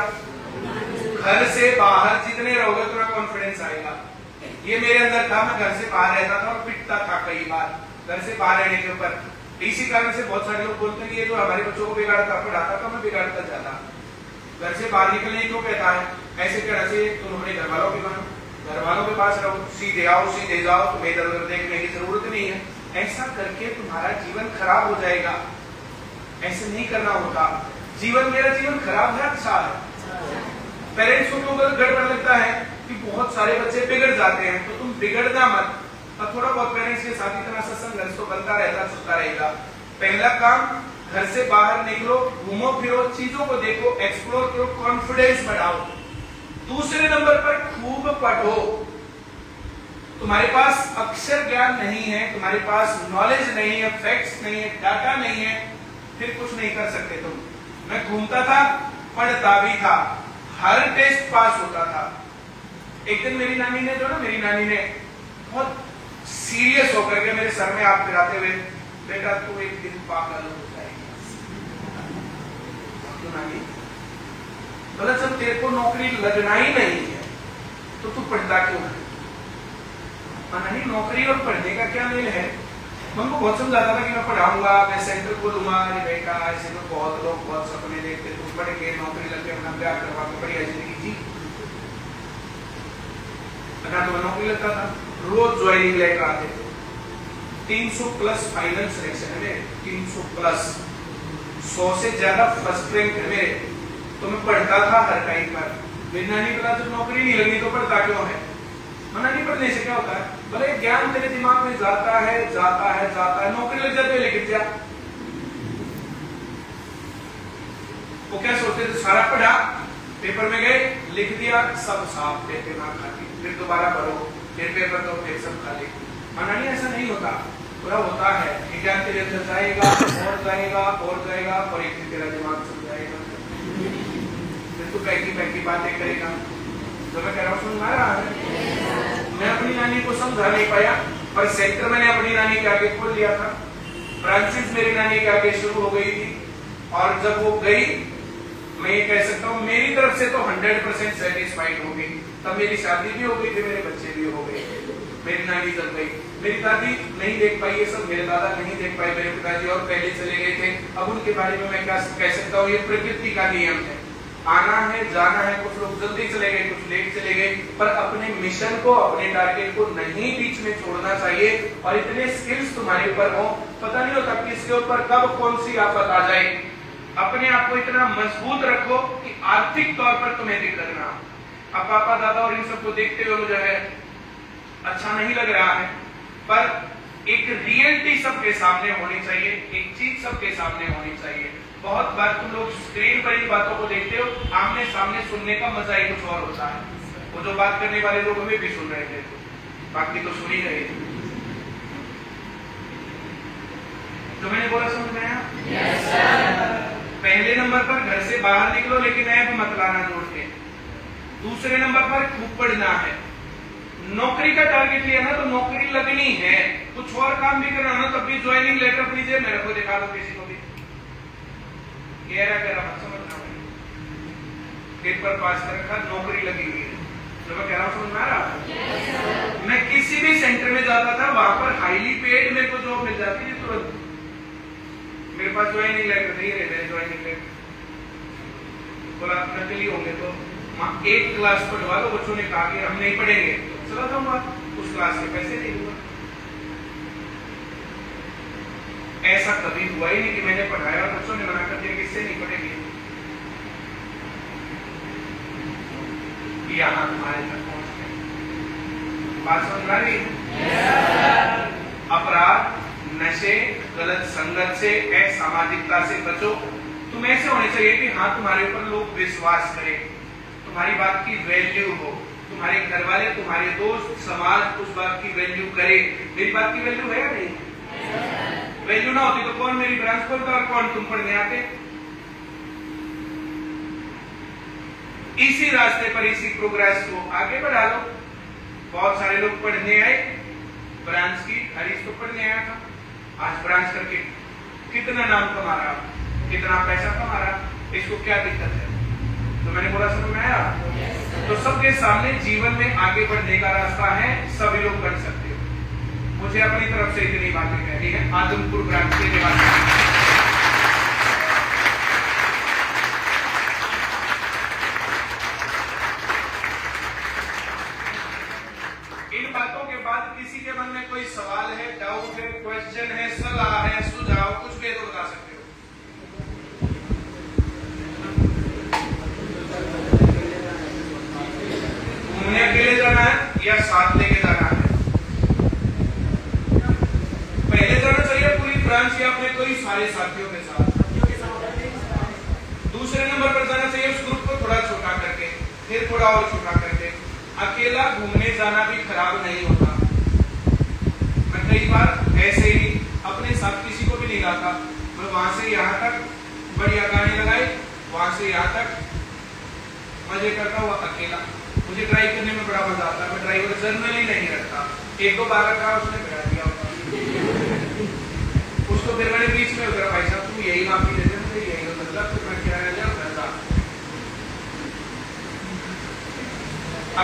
घर से बाहर जितने रहोगे उतना कॉन्फिडेंस आएगा। ये मेरे अंदर था, मैं घर से बाहर रहता था और पिटता था कई बार घर से बाहर रहने के ऊपर। इसी कारण से बहुत सारे लोग बोलते हैं कि ये जो हमारे बच्चों को बिगाड़ता, पढ़ाता तो मैं बिगाड़ता जाता। घर से बाहर निकलने को कहता है, ऐसे कहना चाहिए तुम अपने घर वालों के बनो, घर वालों के पास रहो, सीधे आओ सीधे जाओ, तुम्हें इधर उधर देखने की जरूरत नहीं है। ऐसा करके तुम्हारा जीवन खराब हो जाएगा। ऐसे नहीं करना होता। जीवन, मेरा जीवन खराब है अच्छा है। पेरेंट्स को तो गड़बड़ लगता है कि बहुत सारे बच्चे बिगड़ जाते हैं, तो तुम बिगड़ना मत। और थोड़ा बहुत पेरेंट्स के साथ इतना सा संघर्ष तो बनता रहता, चलता रहेगा। पहला काम, घर से बाहर निकलो, घूमो फिरो, चीजों को देखो, एक्सप्लोर करो, कॉन्फिडेंस बढ़ाओ। दूसरे नंबर पर खूब पढ़ो। तुम्हारे पास अक्षर ज्ञान नहीं है, तुम्हारे पास नॉलेज नहीं है, फैक्ट्स नहीं है, डाटा नहीं है, फिर कुछ नहीं कर सकते तुम। मैं घूमता था, पढ़ता भी था, हर टेस्ट पास होता था। एक दिन मेरी नानी ने बहुत सीरियस होकर के मेरे सर में हाथ फिराते हुए, बेटा तू एक दिन पागल हो जाएगा। तो नानी बोला, जब तेरे को नौकरी लगना ही नहीं है तो तू पढ़ता क्यों है? नानी, नौकरी और पढ़ने का क्या मेल है? मैं उनको बहुत समझाता था कि मैं पढ़ाऊंगा, मैं सेंटर खोलूंगा। अरे बेटा, ऐसे तो बहुत लोग बहुत सपने देखते, तुम पढ़ के नौकरी लग के अपना ब्याह करवा के बढ़िया जिंदगी जी। तो मैं नौकरी लगता था, रोज ज्वाइनिंग लेटर आते थे, 300 प्लस फाइनल सिलेक्शन है मेरे, 300 प्लस, 100 से ज्यादा फर्स्ट रैंक है मेरे। तो मैं पढ़ता था हर टाइम पर। मेरी नानी बोला, जब नौकरी नहीं लगी तो पढ़ता क्यों है? मना नहीं, पढ़ने से क्या होता है? भले ज्ञान तेरे दिमाग में जाता है, नौकरी लग जाती है लेकिन क्या? वो क्या सोचते थे, सारा पढ़ा, पेपर में गए, लिख दिया, सब साफ, पेपर ना खाती, फिर दोबारा पढ़ो, फिर पेपर दो, फिर सब खाली। मना नहीं, ऐसा नहीं होता। पूरा होता है कि ज्ञान तेरे अंदर जाएगा और जाएगा और जाएगा, और एक दिन तेरा दिमाग चल जाएगा, फिर तू पैकी बातें करेगा। तो मैं कह रहा हूँ, सुन रहा है? मैं अपनी नानी को समझा नहीं पाया, पर सेंटर मैंने अपनी नानी के आगे खोल लिया था, ब्रांचेस मेरी नानी के आगे शुरू हो गई थी। और जब वो गई, मैं ये कह सकता हूँ मेरी तरफ से तो 100% सेटिस्फाइड हो गई। तब मेरी शादी भी हो गई थी, मेरे बच्चे भी हो गए। मेरी नानी जब गई, मेरी दादी नहीं देख पाई ये सब, मेरे दादा नहीं देख पाए, मेरे पिताजी और पहले चले गए थे। अब उनके बारे में मैं क्या कह सकता हूँ, ये प्रकृति का नियम है, आना है जाना है। कुछ लोग जल्दी चले गए, कुछ लेट चले गए, पर अपने मिशन को, अपने टारगेट को नहीं बीच में छोड़ना चाहिए। और इतने स्किल्स तुम्हारे ऊपर हो, पता नहीं होता किसके ऊपर कब कौन सी आफत आ जाए। अपने आप को इतना मजबूत रखो कि आर्थिक तौर पर तुम्हें दिक्कत ना हो। अब पापा दादा और इन सबको देखते हुए मुझे है अच्छा नहीं लग रहा है, पर एक रियलिटी सबके सामने होनी चाहिए, एक चीज सबके सामने होनी चाहिए। बहुत बार तुम लोग स्क्रीन पर इन बातों को देखते हो, आमने सामने सुनने का मजा ही कुछ और होता है। वो जो बात करने वाले लोग हमें भी सुन रहे थे, बाकी तो सुन ही रहे थे। तो मैंने बोला, समझ में आया? yes, पहले नंबर पर घर से बाहर निकलो, लेकिन ऐप मत लाना जोड़ के। दूसरे नंबर पर खूब पढ़ना है। नौकरी का टारगेट लिया ना, तो नौकरी लगनी है। कुछ और काम भी करना ना, तब भी ज्वाइनिंग लेटर अपनी जेब में रखो, दिखा दो किसी को भी। गहरा मत समझना, पेपर पास कर रखा, नौकरी लगी हुई है। तो मैं कह रहा हूँ, समझ में आ रहा है? मैं किसी भी सेंटर में जाता था, वहां पर हाईली पेड मेरे को जॉब मिल जाती थी तुरंत। मेरे पास ज्वाइनिंग लेटर नहीं रहे, मेरे ज्वाइनिंग लेटर बोला नकली होंगे तो एक क्लास पढ़वा दो। बच्चों ने कहा कि हम नहीं पढ़ेंगे, चला जाऊंगा, उस क्लास के पैसे नहीं दूंगा। ऐसा कभी हुआ ही नहीं कि मैंने पढ़ाया और बच्चों ने मना कर दिया कि इससे नहीं पढ़ेंगे। यहाँ तुम्हारे तक पहुंच गए। बात समझ आ रही है? अपराध, नशे, गलत संगत से, असामाजिकता से बचो। तुम ऐसे होने चाहिए कि हाँ, तुम्हारे ऊपर लोग विश्वास करें, तुम्हारी बात की वैल्यू हो, तुम्हारे घर वाले, तुम्हारे दोस्त, समाज उस बात की वैल्यू करे। मेरी बात की वैल्यू है या नहीं? वैल्यू ना होती तो कौन मेरी ब्रांच खोलता और कौन तुम पढ़ने आते? इसी रास्ते पर, इसी प्रोग्रेस को आगे बढ़ा लो। बहुत सारे लोग पढ़ने आए, ब्रांच की, हरीश तो पढ़ने आया था, आज ब्रांच करके कितना नाम कमा रहा, कितना पैसा कमा रहा, इसको क्या दिक्कत है? तो मैंने बोला, समझ में आया? तो सबके सामने जीवन में आगे बढ़ने का रास्ता है, सभी लोग बढ़ सकते हो। मुझे अपनी तरफ से इतनी बातें कहनी है। आदमपुर ब्रांच के निवासी में कोई सवाल है, डाउट है, क्वेश्चन है, सलाह है, सुझाव कुछ भी है तो बता सकते हो। घूमने अकेले जाना है या साथ लेके जाना है? पहले जाना चाहिए पूरी फ्रांस या अपने कोई सारे साथियों के साथ। दूसरे नंबर पर जाना चाहिए उस ग्रुप को थोड़ा छोटा करके, फिर थोड़ा और छोटा करके। अकेला घूमने जाना भी खराब नहीं होता। मैं कई बार ऐसे ही अपने साथ किसी को भी नहीं लाता, मैं वहां से यहाँ तक बढ़िया गाने लगाए, वहां से यहाँ तक मजे करता हुआ अकेला। मुझे ड्राइव करने में बड़ा मजा आता है, मैं ड्राइवर जनरली नहीं रखता, एक दो बार रखा उसने बिगाड़ दिया होता उसको। फिर मैंने बीच में उतरा, भाई साहब तू यही माफी दे दे, मुझे यही मतलब फिर मैं किराया लिया घर जा।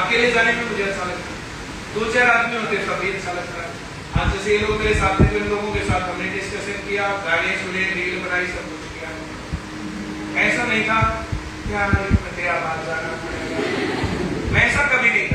अकेले जाने में मुझे अच्छा लगता है, दो चार आदमी होते तभी अच्छा लगता है। आज जैसे ये लोग मेरे साथ थे, इन लोगों के साथ हमने डिस्कशन किया, गाने सुने, रील बनाई, सब कुछ किया। ऐसा नहीं था क्या तेरा बात जाना, मैं ऐसा कभी नहीं